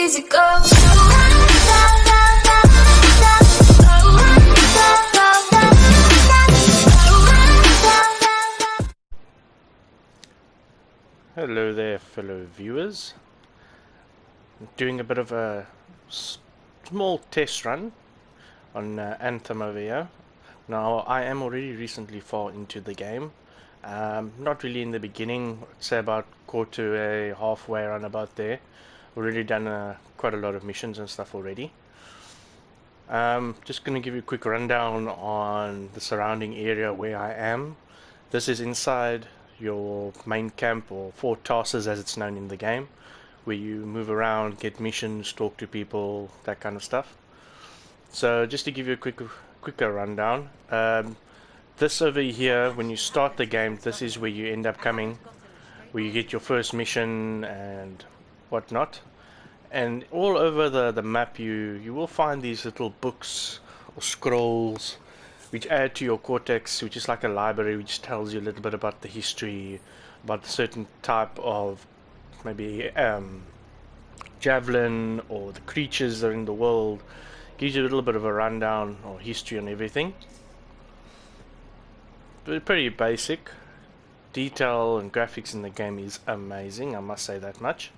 easy go. Hello there, fellow viewers. I'm doing a bit of a small test run on Anthem over here. Now, I am already recently far into the game. Not really in the beginning, I'd say about quarter a halfway around about there. Already done quite a lot of missions and stuff already. Just going to give you a quick rundown on the surrounding area where I am. This is inside your main camp, or Fort Tarsus as it's known in the game, where you move around, get missions, talk to people, that kind of stuff. So just to give you a quicker rundown, this over here, when you start the game, this is where you end up coming, where you get your first mission and whatnot. And all over the map you will find these little books or scrolls which add to your cortex, which is like a library which tells you a little bit about the history, about a certain type of maybe javelin or the creatures that are in the world. Gives you a little bit of a rundown or history on everything. But pretty basic. Detail and graphics in the game is amazing, I must say that much.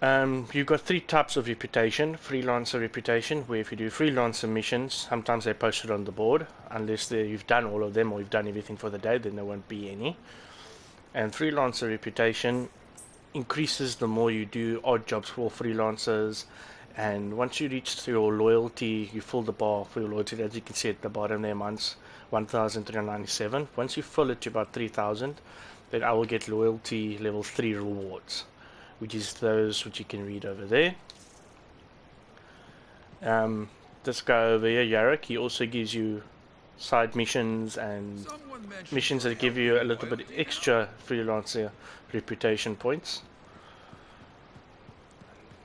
You've got three types of reputation. Freelancer reputation, where if you do freelancer missions, sometimes they post it on the board. Unless you've done all of them or you've done everything for the day, then there won't be any. And freelancer reputation increases the more you do odd jobs for freelancers. And once you reach your loyalty, you fill the bar for your loyalty, as you can see at the bottom there, months 1,397. Once you fill it to about 3,000, then I will get loyalty level 3 rewards, which is those which you can read over there. This guy over here, Yarrick, he also gives you side missions and missions that give you a little bit extra freelancer reputation points.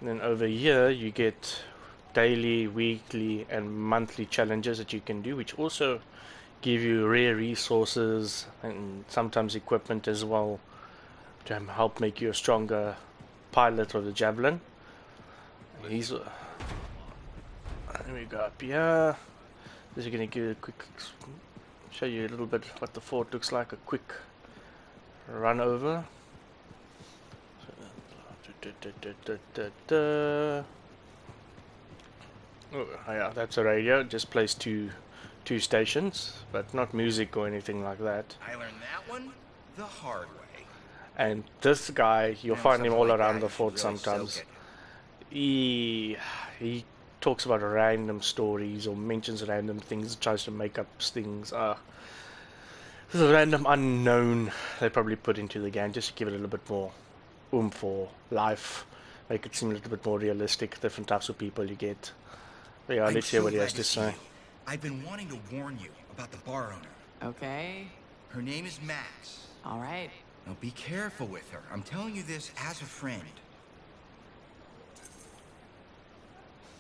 And then over here you get daily, weekly and monthly challenges that you can do, which also give you rare resources and sometimes equipment as well to help make you a stronger pilot of the javelin. Let me go up here. This is going to give you a quick, show you a little bit what the fort looks like, a quick run over. Oh yeah, that's a radio. It just plays two stations, but not music or anything like that. I learned that one the hard way. And this guy, you'll find him all around the fort sometimes. He talks about random stories or mentions random things, tries to make up things. This is a random unknown they probably put into the game just to give it a little bit more oomph or life, make it seem a little bit more realistic, different types of people you get. But yeah, let's hear what he has to say. I've been wanting to warn you about the bar owner. Okay. Her name is Max. All right. Now be careful with her. I'm telling you this as a friend.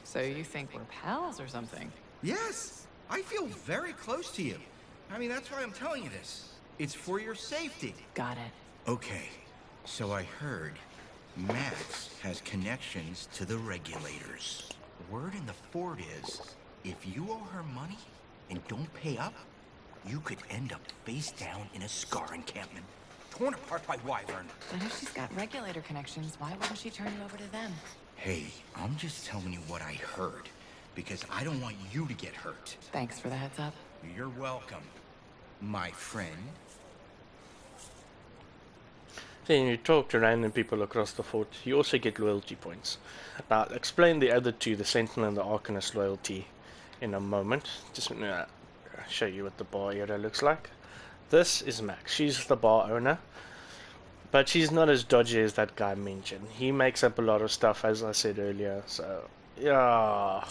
So you think we're pals or something? Yes, I feel very close to you. I mean, that's why I'm telling you this. It's for your safety. Got it. Okay, so I heard Max has connections to the regulators. Word in the fort is, if you owe her money and don't pay up, you could end up face down in a Scar encampment, torn apart by Wyvern. But if she's got regulator connections, why wouldn't she turn you over to them? Hey, I'm just telling you what I heard, because I don't want you to get hurt. Thanks for the heads up. You're welcome, my friend. Then you talk to random people across the fort, you also get loyalty points. Now, I'll explain the other two, the Sentinel and the Arcanist loyalty, in a moment. Just want to show you what the bar area looks like. This is Max. She's the bar owner, but she's not as dodgy as that guy mentioned. He makes up a lot of stuff, as I said earlier, so yeah,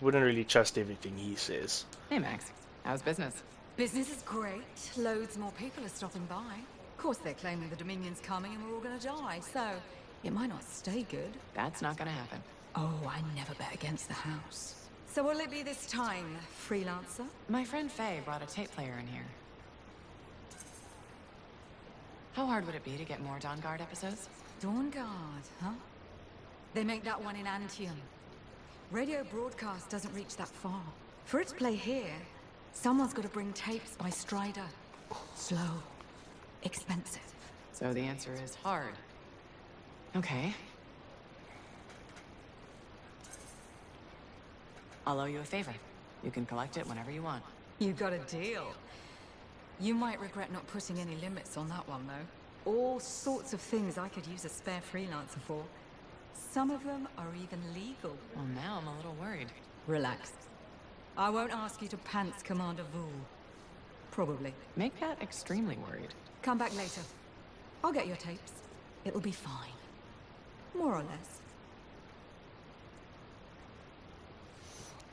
wouldn't really trust everything he says. Hey, Max. How's business? Business is great. Loads more people are stopping by. Of course, they're claiming the Dominion's coming and we're all gonna die, so it might not stay good. That's not gonna happen. Oh, I never bet against the house. So will it be this time, freelancer? My friend Faye brought a tape player in here. How hard would it be to get more Dawn Guard episodes? Dawn Guard, huh? They make that one in ANTHEM. Radio broadcast doesn't reach that far. For it to play here, someone's got to bring tapes by Strider. Slow. Expensive. So the answer is hard. Okay. I'll owe you a favor. You can collect it whenever you want. You got a deal. You might regret not putting any limits on that one, though. All sorts of things I could use a spare freelancer for. Some of them are even legal. Well, now I'm a little worried. Relax. I won't ask you to pants Commander Vool. Probably. Make that extremely worried. Come back later. I'll get your tapes. It'll be fine. More or less.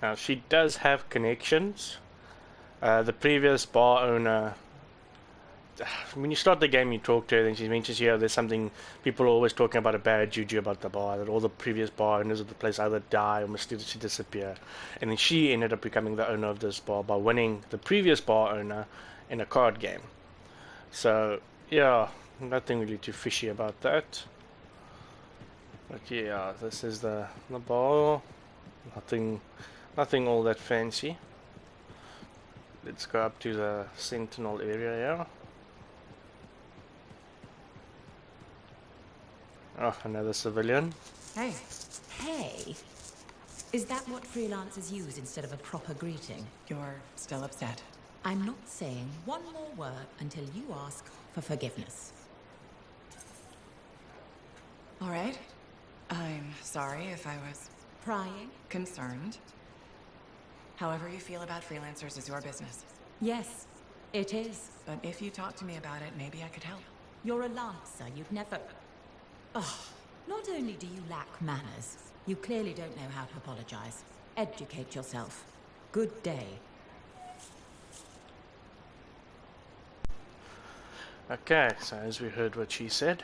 Now, she does have connections. The previous bar owner, when you start the game, you talk to her, and she mentions here there's something, people are always talking about a bad juju about the bar, that all the previous bar owners of the place either die or mysteriously disappear. And then she ended up becoming the owner of this bar by winning the previous bar owner in a card game. So, yeah, nothing really too fishy about that. But yeah, this is the bar. Nothing all that fancy. Let's go up to the Sentinel area here. Oh, another civilian. Hey. Hey, is that what freelancers use instead of a proper greeting? You're still upset. I'm not saying one more word until you ask for forgiveness. All right. I'm sorry if I was Prying? concerned. However you feel about freelancers is your business. Yes, it is. But if you talk to me about it, maybe I could help. You're a lancer, you'd never... Oh, not only do you lack manners, you clearly don't know how to apologize. Educate yourself. Good day. Okay, so as we heard what she said,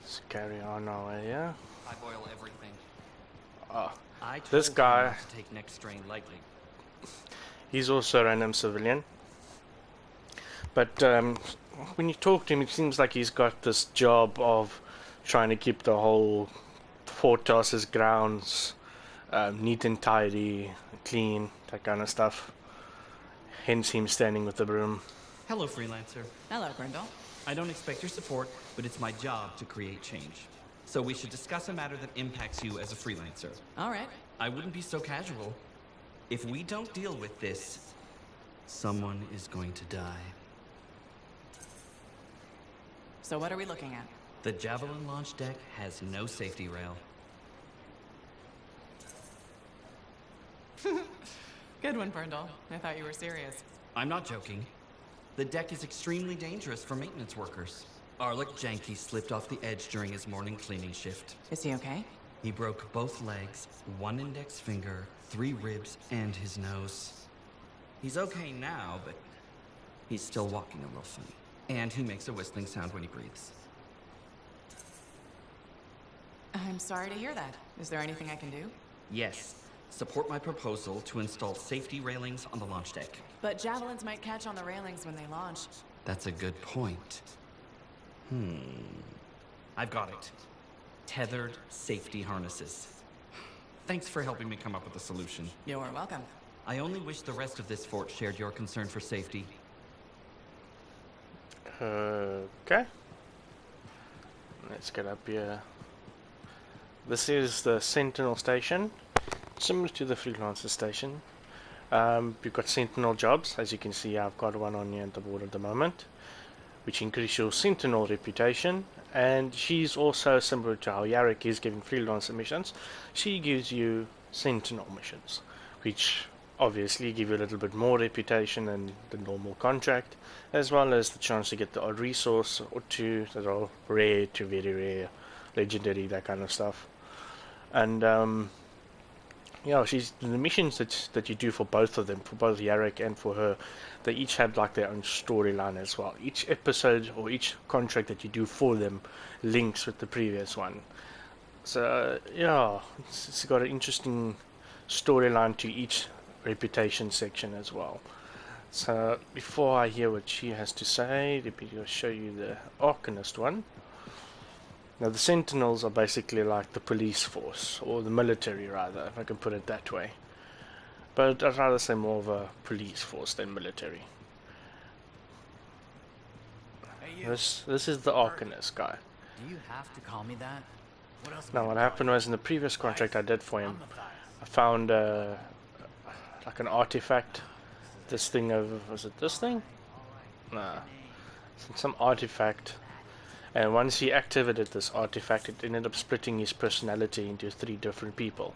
let's carry on our way here. I boil everything. Oh, I told this him guy, not to take next strain lightly. he's also a random civilian. But when you talk to him, it seems like he's got this job of trying to keep the whole Fort Tarsus grounds neat and tidy, clean, that kind of stuff. Hence him standing with the broom. Hello, freelancer. Hello, Brindle. I don't expect your support, but it's my job to create change. So we should discuss a matter that impacts you as a freelancer. All right. I wouldn't be so casual. If we don't deal with this, someone is going to die. So what are we looking at? The Javelin launch deck has no safety rail. Good one, Brindle. I thought you were serious. I'm not joking. The deck is extremely dangerous for maintenance workers. Arlick Janky slipped off the edge during his morning cleaning shift. Is he okay? He broke both legs, one index finger, 3 ribs, and his nose. He's okay now, but he's still walking a little funny. And he makes a whistling sound when he breathes. I'm sorry to hear that. Is there anything I can do? Yes, support my proposal to install safety railings on the launch deck. But javelins might catch on the railings when they launch. That's a good point. I've got it. Tethered safety harnesses. Thanks for helping me come up with a solution. You're welcome. I only wish the rest of this fort shared your concern for safety. Okay. Let's get up here. This is the Sentinel station, similar to the Freelancer station. You've got Sentinel jobs, as you can see. I've got one on here at the board at the moment, which increase your Sentinel reputation. And she's also similar to how Yarrick is giving Freelancer missions. She gives you Sentinel missions, which obviously give you a little bit more reputation than the normal contract, as well as the chance to get the odd resource or two that are rare to very rare, legendary, that kind of stuff. And yeah, the missions that you do for both of them, for both Yarrick and for her, they each have like their own storyline as well. Each episode or each contract that you do for them links with the previous one. So yeah, it's got an interesting storyline to each reputation section as well. So before I hear what she has to say, let me just show you the Arcanist one. Now the Sentinels are basically like the police force, or the military rather, if I can put it that way. But I'd rather say more of a police force than military. Hey, you. This is the Arcanist guy. Do you have to call me that? What else? Now what happened was in the previous contract I did for him, I found like an artifact. This thing of, was it this thing? Nah, some artifact. And once he activated this artifact, it ended up splitting his personality into 3 different people.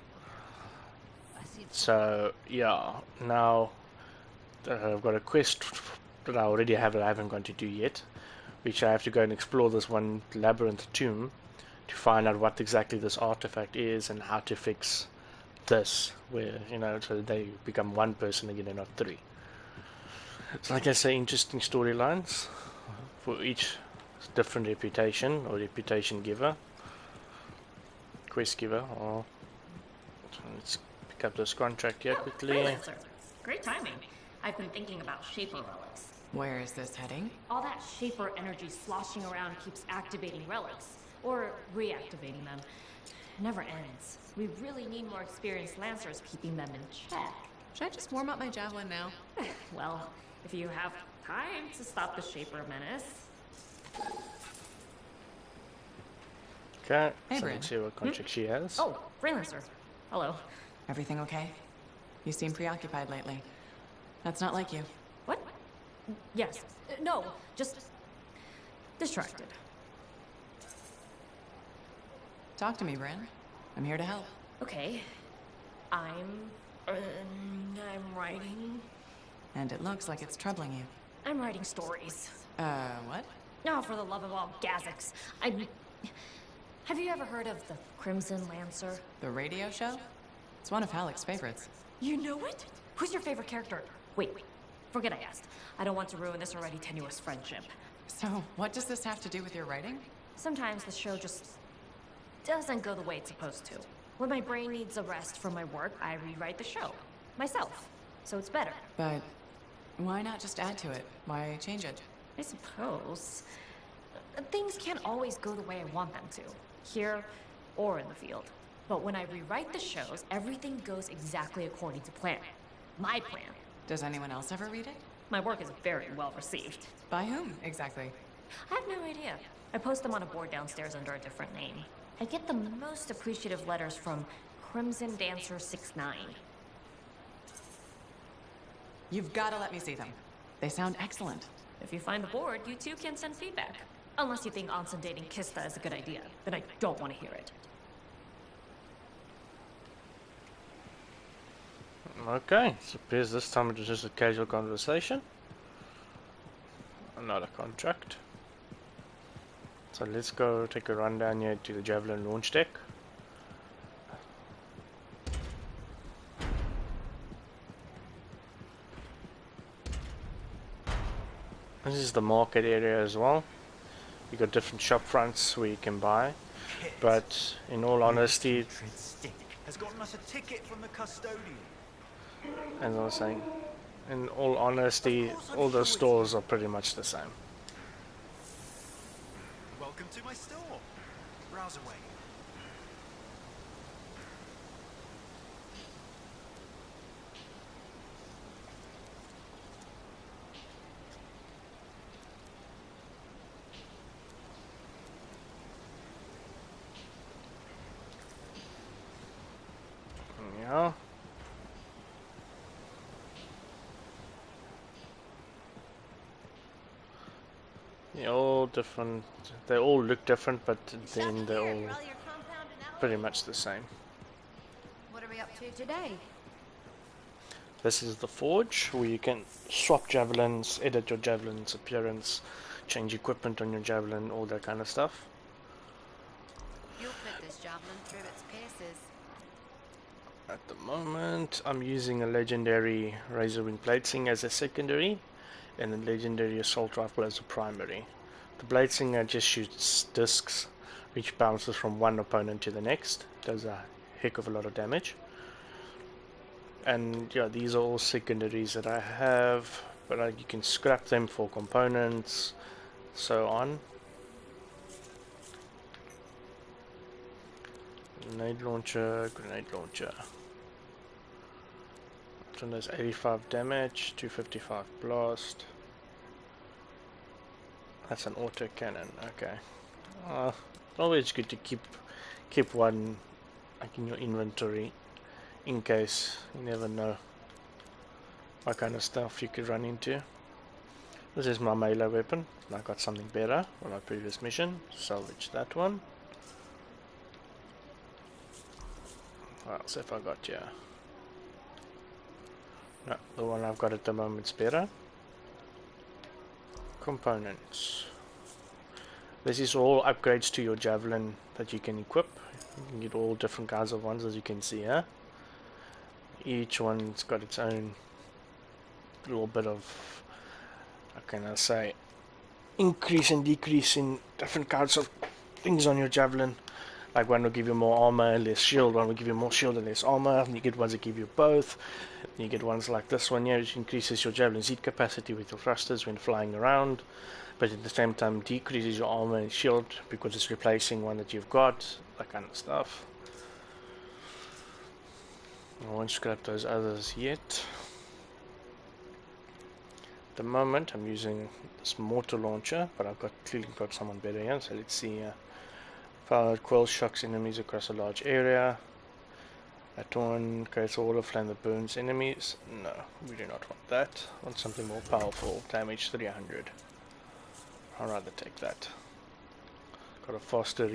So yeah, now I've got a quest that I already have that I haven't gone to do yet, which I have to go and explore this one labyrinth tomb to find out what exactly this artifact is and how to fix this, where, you know, so they become 1 person again and not 3. So like I say, interesting storylines for each different reputation or reputation giver, quest giver. Or let's pick up this contract here quickly. Freelancer. Great timing. I've been thinking about Shaper relics. Where is this heading? All that Shaper energy sloshing around keeps activating relics, or reactivating them. It never ends. We really need more experienced Lancers keeping them in check. Should I just warm up my javelin now? Well, if you have time to stop the Shaper menace. Okay, Hey, so Bryn. let's see what contract she has. Oh, Freelancer. Hello. Everything okay? You seem preoccupied lately. That's not like you. What? Yes. No, just distracted. Talk to me, Bryn. I'm here to help. Okay. I'm writing. And it looks like it's troubling you. I'm writing stories. What? Oh, for the love of all Gazics. Have you ever heard of the Crimson Lancer? The radio show? It's one of Halleck's favorites. You know it? Who's your favorite character? Wait. Forget I asked. I don't want to ruin this already tenuous friendship. So, what does this have to do with your writing? Sometimes the show just doesn't go the way it's supposed to. When my brain needs a rest from my work, I rewrite the show. Myself. So it's better. But why not just add to it? Why change it? I suppose. Things can't always go the way I want them to. Here or in the field. But when I rewrite the shows, everything goes exactly according to plan. My plan. Does anyone else ever read it? My work is very well received. By whom, exactly? I have no idea. I post them on a board downstairs under a different name. I get the most appreciative letters from Crimson Dancer 69. You've got to let me see them. They sound excellent. If you find the board, you too can send feedback. Unless you think Anson dating Kista is a good idea, then I don't want to hear it. Okay, so appears this time it was just a casual conversation. Not a contract. So let's go take a run down here to the Javelin launch deck. This is the market area as well. You got different shop fronts where you can buy, but in all honesty, Has gotten us a ticket from the custodian. as I was saying, in all honesty, all the stores are pretty much the same. Welcome to my store. Browse away. Yeah. They're all different. They all look different, but then they're all pretty much the same. What are we up to today? This is the forge, where you can swap javelins, edit your javelin's appearance, change equipment on your javelin, all that kind of stuff. You'll put this javelin through its paces. At the moment, I'm using a legendary Razorwing Bladesinger as a secondary, and a legendary Assault Rifle as a primary. The Bladesinger just shoots discs, which bounces from one opponent to the next. Does a heck of a lot of damage. And yeah, these are all secondaries that I have, but you can scrap them for components, so on. Grenade launcher, grenade launcher. This one does 85 damage, 255 blast. That's an auto cannon, okay. Always good to keep one like in your inventory in case you never know what kind of stuff you could run into. This is my melee weapon. I got something better from my previous mission. Salvage that one. What else have I got here? No, the one I've got at the moment's better. Components. This is all upgrades to your javelin that you can equip. You can get all different kinds of ones, as you can see here. Each one's got its own little bit of, how can I say, increase and decrease in different kinds of things on your javelin. Like one will give you more armor and less shield, one will give you more shield and less armor, and you get ones that give you both. And you get ones like this one here, which increases your javelin's heat capacity with your thrusters when flying around, but at the same time decreases your armor and shield because it's replacing one that you've got, that kind of stuff. I won't scrap those others yet. At the moment I'm using this mortar launcher, but I've clearly got someone better here, so let's see here. Fire coil shocks enemies across a large area. That one creates a wall of flame that burns enemies. No, we do not want that. I want something more powerful. Damage 300. I'd rather take that. Got a faster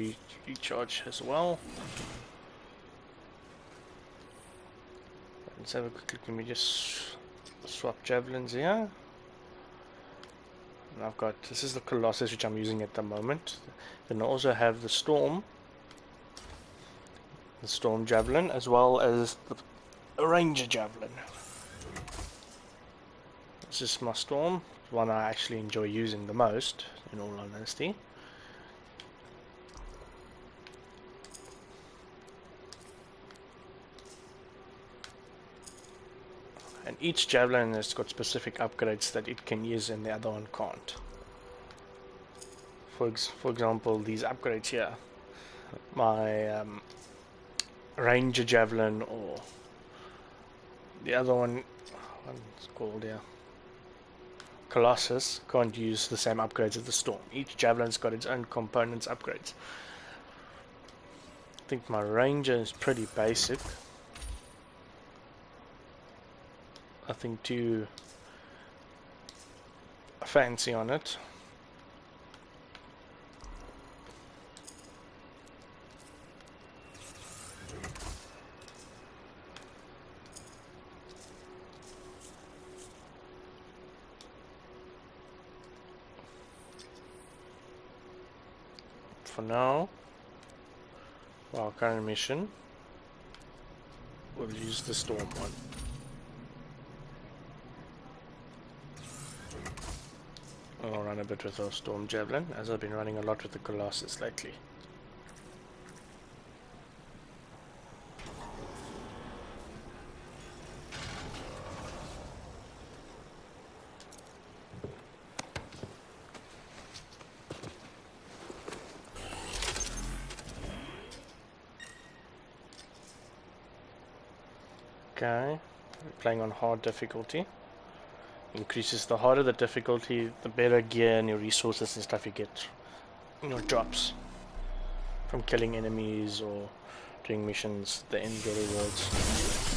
recharge as well. Let's have a quick look. Let me just swap javelins here. And I've got, this is the Colossus which I'm using at the moment. Then I also have the Storm Javelin, as well as the Ranger Javelin. This is my Storm, the one I actually enjoy using the most, in all honesty. And each javelin has got specific upgrades that it can use and the other one can't. For example, these upgrades here. My Ranger Javelin, or the other one, what's it called here? Colossus, can't use the same upgrades as the Storm. Each Javelin's got its own components upgrades. I think my Ranger is pretty basic. Nothing too fancy on it. For now, for our current mission, we'll use the Storm one. I'll run a bit with our Storm Javelin, as I've been running a lot with the Colossus lately. Okay, we're playing on hard difficulty. Increases the harder the difficulty, the better gear and your resources and stuff you get in your drops from killing enemies or doing missions, the end of the rewards.